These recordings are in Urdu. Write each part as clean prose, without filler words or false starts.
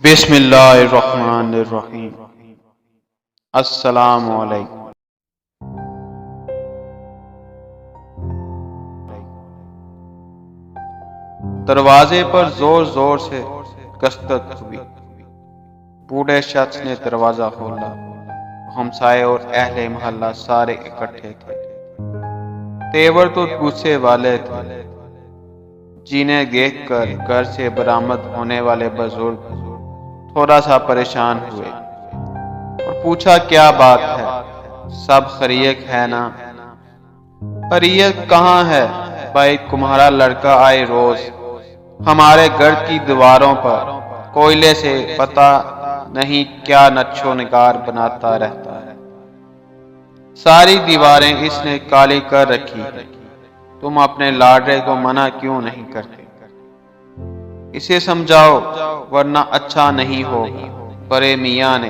بسم اللہ الرحمن الرحیم۔ السلام علیکم۔ دروازے پر زور زور سے دستک ہوئی۔ بوڑھے شخص نے دروازہ کھولا۔ ہمسائے اور اہل محلہ سارے اکٹھے تھے۔ تیور تو غصے والے تھے، جنہیں دیکھ کر گھر سے برآمد ہونے والے بزرگ تھوڑا سا پریشان ہوئے اور پوچھا کیا بات ہے، سب خیریت ہے نا؟ خیریت کہاں ہے بھائی، تمہارا لڑکا آئے روز ہمارے گھر کی دیواروں پر کوئلے سے پتہ نہیں کیا نقش و نگار بناتا رہتا ہے۔ ساری دیواریں اس نے کالی کر رکھی ہے، تم اپنے لاڈلے کو منع کیوں نہیں کرتے؟ اسے سمجھاؤ ورنہ اچھا نہیں ہوگا۔ بڑے میاں نے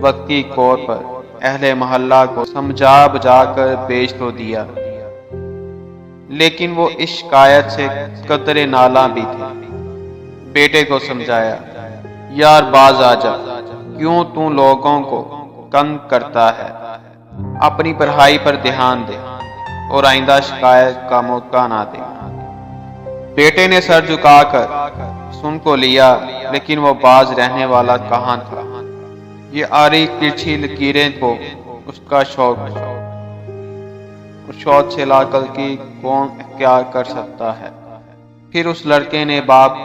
وقتی طور پر اہل محلہ کو سمجھا بجھا کر بھیج تو دیا، لیکن وہ اس شکایت سے قدرے نالاں بھی تھے۔ بیٹے کو سمجھایا، یار باز آ جا، کیوں تو لوگوں کو تنگ کرتا ہے؟ اپنی پڑھائی پر دھیان دے اور آئندہ شکایت کا موقع نہ دے۔ بیٹے نے سر جھکا کر سن کو لیا، لیکن وہ باز رہنے والا کہاں تھا؟ یہ آری ترچھی لکیریں کو اس کا شوق تھا۔ اس شوق سے لاقل کی کون اختیار کر سکتا ہے؟ پھر اس لڑکے نے باپ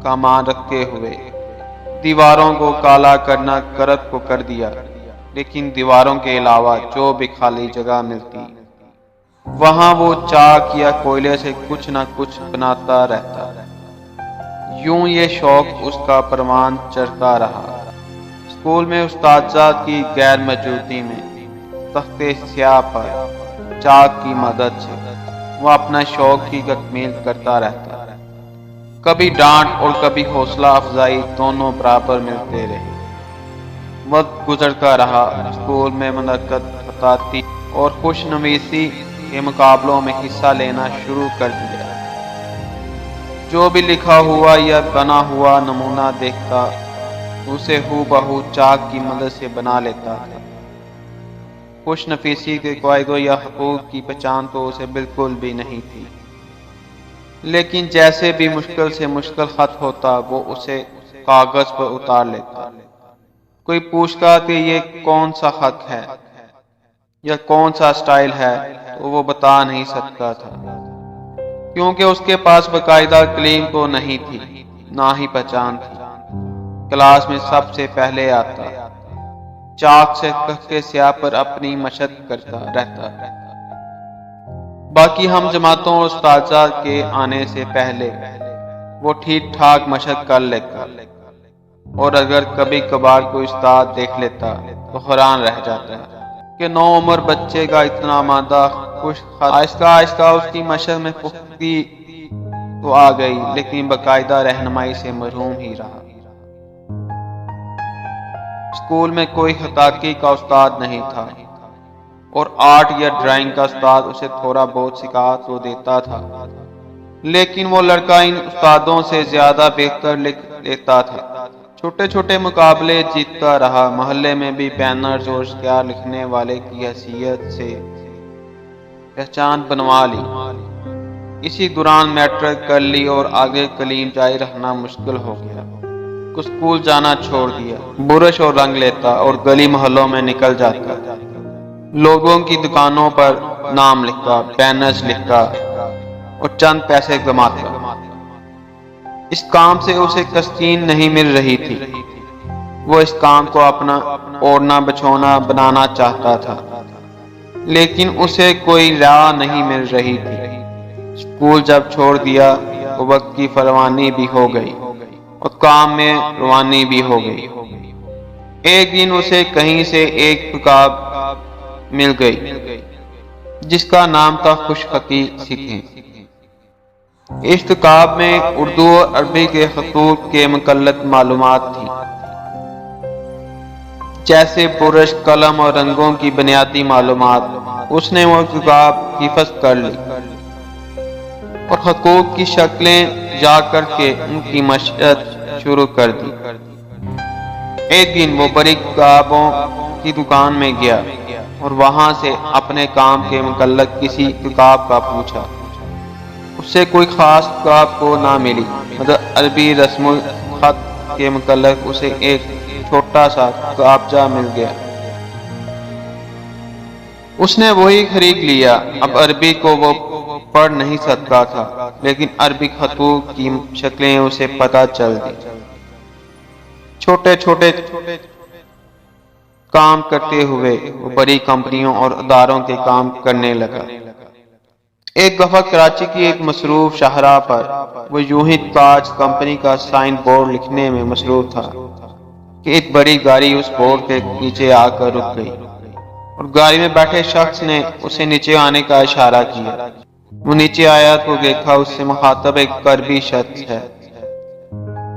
کا مان رکھتے ہوئے دیواروں کو کالا کرنا کرت کو کر دیا، لیکن دیواروں کے علاوہ جو بھی خالی جگہ ملتی وہاں وہ چاک یا کوئلے سے کچھ نہ کچھ بناتا رہتا۔ یوں یہ شوق اس کا پروان چڑھتا رہا۔ اسکول میں استاذہ کی غیر موجودگی میں تختے سیاہ پر چاک کی مدد سے وہ اپنا شوق کی تکمیل کرتا رہتا۔ کبھی ڈانٹ اور کبھی حوصلہ افزائی دونوں برابر ملتے رہے۔ وقت گزرتا رہا، اسکول میں منعقد خطاطی اور خوش نویسی کے مقابلوں میں حصہ لینا شروع کر دیا۔ جو بھی لکھا ہوا یا بنا ہوا نمونہ دیکھتا اسے ہو بہو چاک کی مدد سے بنا لیتا تھا۔ خوش نفیسی کے قواعد یا حقوق کی پہچان تو اسے بالکل بھی نہیں تھی، لیکن جیسے بھی مشکل سے مشکل خط ہوتا وہ اسے کاغذ پر اتار لیتا۔ کوئی پوچھتا کہ یہ کون سا خط ہے یا کون سا سٹائل ہے تو وہ بتا نہیں سکتا تھا، کیونکہ اس کے پاس باقاعدہ قلم تو نہیں تھی، نہ ہی پہچان تھی۔ کلاس میں سب سے پہلے آتا، چاک سے تختے سیاہ پر اپنی مشق کرتا رہتا۔ باقی ہم جماعتوں اور استاذہ کے آنے سے پہلے وہ ٹھیک ٹھاک مشق کر لیتا، اور اگر کبھی کبھار کوئی استاد دیکھ لیتا تو حیران رہ جاتا کہ نو عمر بچے کا اتنا آمادہ خوش خط۔ آہستہ آہستہ اس کی مشق میں پختگی تو آ گئی، لیکن باقاعدہ رہنمائی سے محروم ہی رہا۔ اسکول میں کوئی خطاطی کا استاد نہیں تھا، اور آرٹ یا ڈرائنگ کا استاد اسے تھوڑا بہت سکھا تو دیتا تھا، لیکن وہ لڑکا ان استادوں سے زیادہ بہتر لکھ لیتا تھا۔ چھوٹے چھوٹے مقابلے جیتتا رہا، محلے میں بھی بینرز اور اشتہار لکھنے والے کی حیثیت سے پہچان بنوا لی۔ اسی دوران میٹرک کر لی اور آگے تعلیم جاری رکھنا مشکل ہو گیا۔ اسکول جانا چھوڑ دیا، برش اور رنگ لیتا اور گلی محلوں میں نکل جاتا، لوگوں کی دکانوں پر نام لکھتا، بینرز لکھتا اور چند پیسے کماتا۔ اس کام سے اسے تسکین نہیں مل رہی تھی، وہ اس کام کو اپنا اوڑھنا بچھونا بنانا چاہتا تھا، لیکن اسے کوئی راہ نہیں مل رہی تھی۔ اسکول جب چھوڑ دیا تو وقت کی فراوانی بھی ہو گئی اور کام میں روانی بھی ہو گئی۔ ایک دن اسے کہیں سے ایک کتاب مل گئی جس کا نام تھا خوش خطی سیکھیں۔ اس کتاب میں اردو اور عربی کے خطوط کے متعلق معلومات تھی، جیسے برش، قلم اور رنگوں کی بنیادی معلومات۔ اس نے وہ کتاب حفظ کر لی اور حقوق کی شکلیں جا کر کے ان کی مشق شروع کر دی۔ ایک دن وہ بڑی کتابوں کی دکان میں گیا اور وہاں سے اپنے کام کے متعلق کسی کتاب کا پوچھا۔ اس سے کوئی خاص کتاب کو نہ ملی، مگر عربی رسم الخط کے متعلق اسے ایک چھوٹا سا کتابچہ مل گیا۔ اس نے وہی خرید لیا۔ اب عربی کو وہ پڑھ نہیں سکتا تھا، لیکن عربی خطوط کی شکلیں اسے پتہ چل دی۔ چھوٹے چھوٹے کام کرتے ہوئے وہ بڑی کمپنیوں اور اداروں کے کام کرنے لگا۔ ایک دفعہ کراچی کی ایک مصروف شاہراہ پر وہ یوں ہی تاج کمپنی کا سائن بورڈ لکھنے میں مصروف تھا کہ ایک بڑی گاڑی اس بورڈ کے نیچے آ کر رک گئی اور گاڑی میں بیٹھے شخص نے اسے نیچے آنے کا اشارہ کیا۔ وہ نیچے آیا تو دیکھا اس سے مخاطب ایک عربی شخص ہے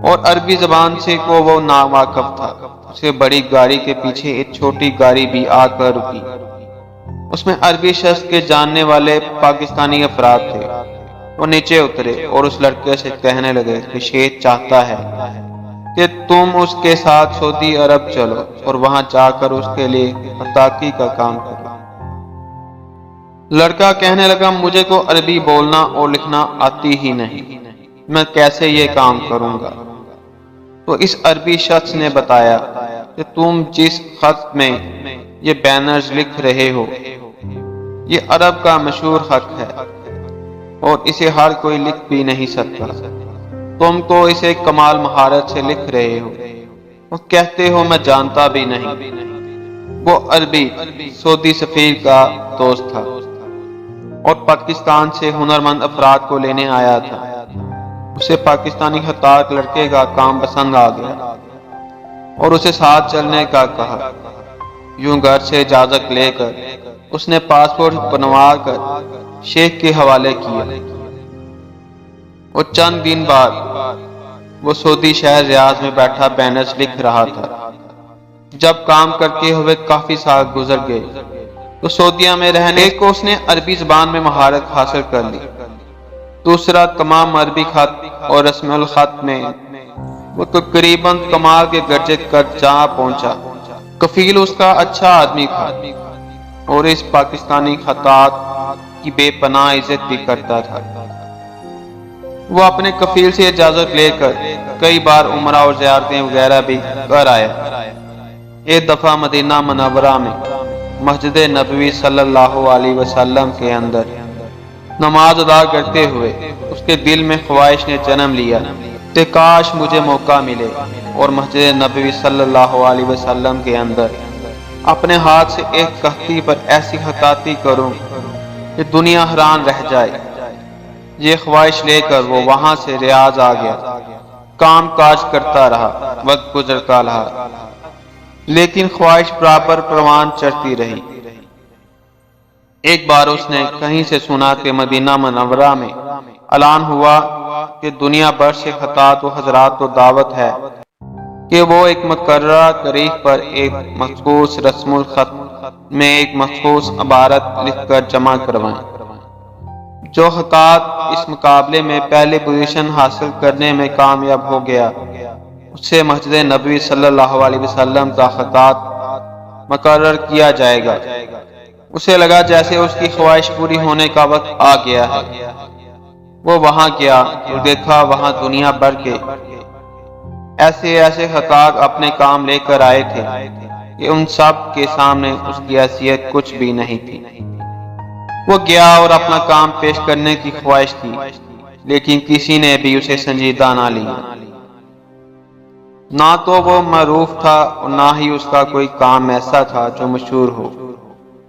اور عربی زبان سے کو وہ ناواقف تھا۔ اسے بڑی گاڑی کے پیچھے ایک چھوٹی گاڑی بھی آ کر رکی۔ اس میں عربی شخص کے جاننے والے پاکستانی افراد تھے۔ وہ نیچے اترے اور اس لڑکے سے کہنے لگے کہ شیخ چاہتا ہے کہ تم اس کے ساتھ سعودی عرب چلو اور وہاں جا کر اس کے لیے عطاقی کا کام کرو۔ لڑکا کہنے لگا مجھے تو عربی بولنا اور لکھنا آتی ہی نہیں، میں کیسے یہ کام کروں گا؟ تو اس عربی شخص نے بتایا کہ تم جس خط میں یہ بینرز لکھ رہے ہو یہ عرب کا مشہور خط ہے اور اسے ہر کوئی لکھ بھی نہیں سکتا۔ تم تو اسے کمال مہارت سے لکھ رہے ہو اور کہتے ہو میں جانتا بھی نہیں۔ وہ عربی سعودی سفیر کا دوست تھا اور پاکستان سے ہنرمند افراد کو لینے آیا تھا۔ اسے پاکستانی خطاط لڑکے کا کام پسند آ گیا اور اسے ساتھ چلنے کا کہا۔ یوں گھر سے اجازت لے کر اس نے پاسپورٹ بنوا کر شیخ کے حوالے کیا اور چند دن بعد وہ سعودی شہر ریاض میں بیٹھا بینرز لکھ رہا تھا۔ جب کام کرتے ہوئے کافی سال گزر گئے تو سعودیہ میں رہنے کو اس نے عربی زبان میں مہارت حاصل کر لی۔ دوسرا تمام عربی خط اور رسم الخط میں وہ تقریباً کمال کے درجے تک جہاں پہنچا۔ کفیل اس کا اچھا آدمی تھا اور اس پاکستانی خطاط کی بے پناہ عزت بھی کرتا تھا۔ وہ اپنے کفیل سے اجازت لے کر کئی بار عمرہ اور زیارتیں وغیرہ بھی کر آیا۔ ایک دفعہ مدینہ منورہ میں مسجد نبوی صلی اللہ علیہ وسلم کے اندر نماز ادا کرتے ہوئے اس کے دل میں خواہش نے جنم لیا کہ کاش مجھے موقع ملے اور مسجد نبوی صلی اللہ علیہ وسلم کے اندر اپنے ہاتھ سے ایک کہتی پر ایسی خطاطی کروں کہ دنیا حیران رہ جائے۔ یہ خواہش لے کر وہ وہاں سے ریاض آ گیا۔ کام کاج کرتا رہا، وقت گزرتا رہا، لیکن خواہش برابر پروان چڑھتی رہی۔ ایک بار اس نے کہیں سے سنا کہ مدینہ منورہ میں اعلان ہوا کہ دنیا بھر سے خطاط و حضرات کو دعوت ہے کہ وہ ایک مقررہ تاریخ پر ایک مخصوص رسم الخط میں ایک مخصوص عبارت لکھ کر جمع کروائیں۔ جو خطاط اس مقابلے میں پہلی پوزیشن حاصل کرنے میں کامیاب ہو گیا اس سے مسجد نبوی صلی اللہ علیہ وسلم کا خطاط مقرر کیا جائے گا۔ اسے لگا جیسے اس کی خواہش پوری ہونے کا وقت آ گیا ہے۔ وہ وہاں گیا اور دیکھا وہاں دنیا بھر کے ایسے خطاط اپنے کام لے کر آئے تھے کہ ان سب کے سامنے اس کی حیثیت کچھ بھی نہیں تھی۔ وہ گیا اور اپنا کام پیش کرنے کی خواہش تھی، لیکن کسی نے بھی اسے سنجیدہ نہ لیا۔ نہ تو وہ معروف تھا اور نہ ہی اس کا کوئی کام ایسا تھا جو مشہور ہو،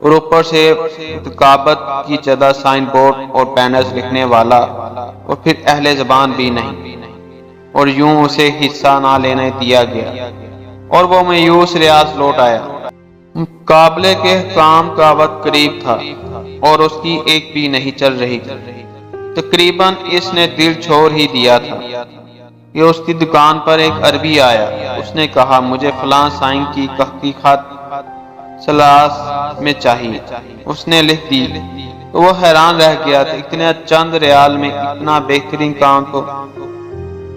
اور اوپر سے ثقافت کی جدہ سائن بورڈ اور بینرز لکھنے والا اور پھر اہل زبان بھی نہیں، اور یوں اسے حصہ نہ لینے دیا گیا اور وہ مایوس ریاض لوٹ آیا۔ مقابلے کے کام کا وقت قریب تھا اور اس کی ایک بھی نہیں چل رہی تھی۔ تقریباً اس نے دل چھوڑ ہی دیا تھا کہ اس کی دکان پر ایک عربی آیا۔ اس نے کہا مجھے فلاں سائن کی تحقیقات سلاس میں چاہیے۔ اس نے لکھ دی تو وہ حیران رہ گیا تھا، اتنے چند ریال میں اتنا بہترین کام تو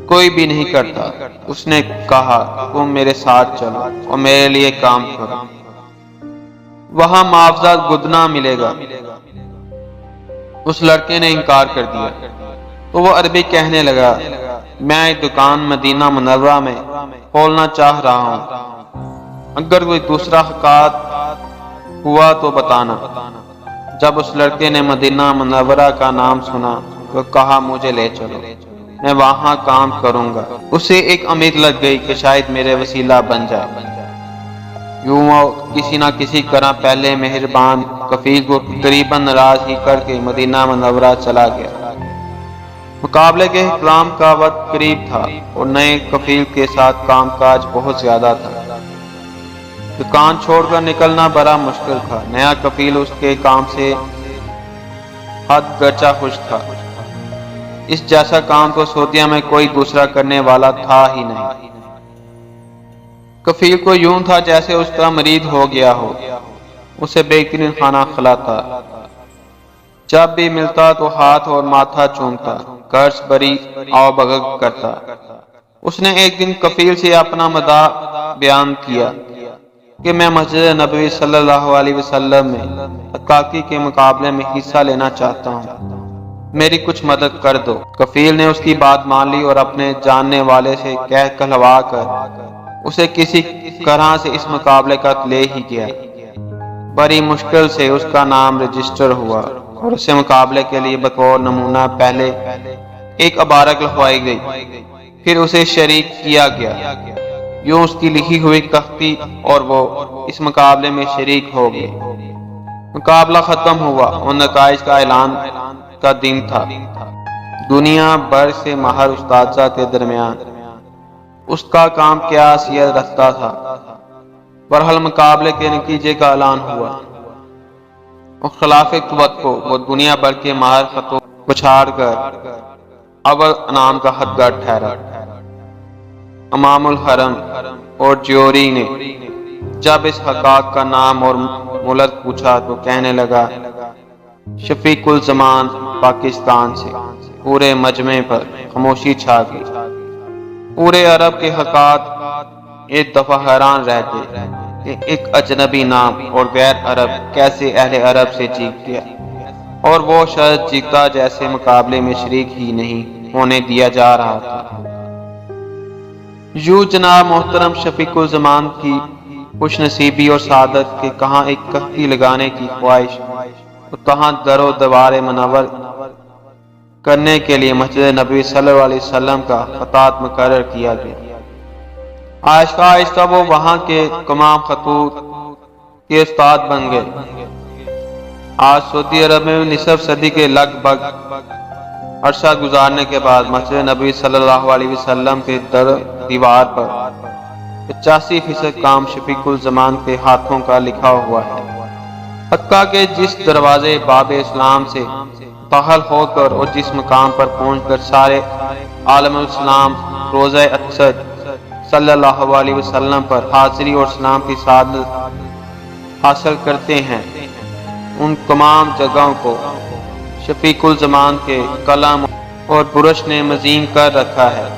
کوئی بھی نہیں کرتا۔ اس نے کہا تم میرے ساتھ چلو اور میرے لیے کام کرو، وہاں معاوضہ گدنا ملے گا۔ اس لڑکے نے انکار کر دیا تو وہ عربی کہنے لگا، میں ایک دکان مدینہ منورہ میں کھولنا چاہ رہا ہوں، اگر کوئی دوسرا حقات ہوا تو بتانا۔ جب اس لڑکے نے مدینہ منورہ کا نام سنا تو کہا مجھے لے چلو، میں وہاں کام کروں گا۔ اسے ایک امید لگ گئی کہ شاید میرے وسیلہ بن جائے۔ یوں وہ کسی نہ کسی طرح پہلے مہربان کفیل کو تقریباً ناراض ہی کر کے مدینہ منورہ چلا گیا۔ مقابلے کے احترام کا وقت قریب تھا اور نئے کفیل کے ساتھ کام کاج بہت زیادہ تھا۔ دکان چھوڑ کر نکلنا بڑا مشکل تھا۔ نیا کفیل اس کے کام سے حد گرچہ خوش تھا۔ اس جیسا کام تو سعودیہ میں کوئی دوسرا کرنے والا تھا ہی نہیں۔ کفیل کو یوں تھا جیسے اس کا مرید ہو گیا ہو، اسے بہترین کھانا کھلاتا، جب بھی ملتا تو ہاتھ اور ماتھا چومتا، قرض بری آؤ بھگت کرتا۔ اس نے ایک دن کفیل سے اپنا مداح بیان کیا کہ میں مسجد نبوی صلی اللہ علیہ وسلم میں عکاقی کے مقابلے میں حصہ لینا چاہتا ہوں، میری کچھ مدد کر دو۔ کفیل نے اس کی بات مان لی اور اپنے جاننے والے سے کہہ کہلوا کر اسے کسی طرح سے اس مقابلے کا لے ہی گیا۔ بڑی مشکل سے اس کا نام رجسٹر ہوا اور اسے مقابلے کے لیے بطور نمونہ پہلے ایک عبارت لکھوائی گئی، پھر اسے شریک کیا گیا۔ یوں اس کی لکھی ہوئی تختی اور وہ اس مقابلے میں شریک ہو گئے۔ مقابلہ ختم ہوا اور نتائج کا اعلان کا دن تھا۔ دنیا بھر سے ماہر اساتذہ کے درمیان اس کا کام کیا حیثیت رکھتا تھا۔ بہرحال مقابلے کے نتیجے کا اعلان ہوا اور خلاف توقع وہ دنیا بھر کے ماہر خطوں کو چھاڑ کر اول انعام کا حقدار ٹھہرا۔ امام الحرم اور جیوری نے جب اس حقاق کا نام اور ملک پوچھا تو کہنے لگا، شفیق الزمان پاکستان سے۔ پورے مجمع پر خاموشی چھا گئی۔ پورے عرب کے حقات ایک دفعہ حیران رہ گئے کہ ایک اجنبی نام اور غیر عرب کیسے اہل عرب سے جیت گیا، اور وہ شخص جیتا جیسے مقابلے میں شریک ہی نہیں ہونے دیا جا رہا تھا۔ یوں جناب محترم شفیق الزمان کی خوش نصیبی اور سعادت کے کہاں ایک کشتی لگانے کی خواہش اور کہاں در و دیوار منور کرنے کے لیے مسجد نبوی صلی اللہ علیہ وسلم کا خطاط مقرر کیا گیا۔ آہستہ آہستہ وہ وہاں کے تمام خطوط کے استاد بن گئے۔ آج سعودی عرب میں نصف صدی کے لگ بھگ عرصہ گزارنے کے بعد مسجد نبوی صلی اللہ علیہ وسلم کے در دیوار پر 85% کام شفیق الزمان کے ہاتھوں کا لکھا ہوا ہے۔ حتیٰ کہ جس دروازے باب اسلام سے داخل ہو کر اور جس مقام پر پہنچ کر سارے عالم الاسلام روزہ اقدس صلی اللہ علیہ وسلم پر حاضری اور اسلام کی سعادت حاصل کرتے ہیں، ان تمام جگہوں کو شفیق الزمان کے قلم اور برش نے مزین کر رکھا ہے۔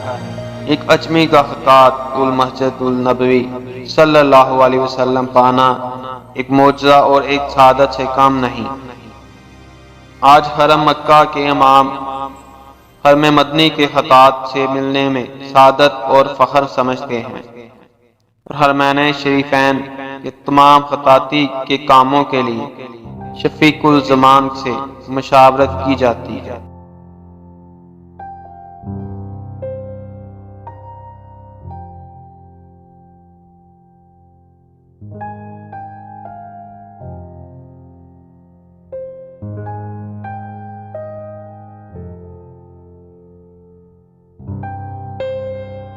ایک اجمی کا خطاط المسجد النبوی صلی اللہ علیہ وسلم پانا ایک معجزہ اور ایک سعادت سے کم نہیں۔ آج حرم مکہ کے امام حرم مدنی کے خطاط سے ملنے میں سعادت اور فخر سمجھتے ہیں، اور حرمین شریفین کے تمام خطاطی کے کاموں کے لیے شفیق الزمان سے مشاورت کی جاتی ہے۔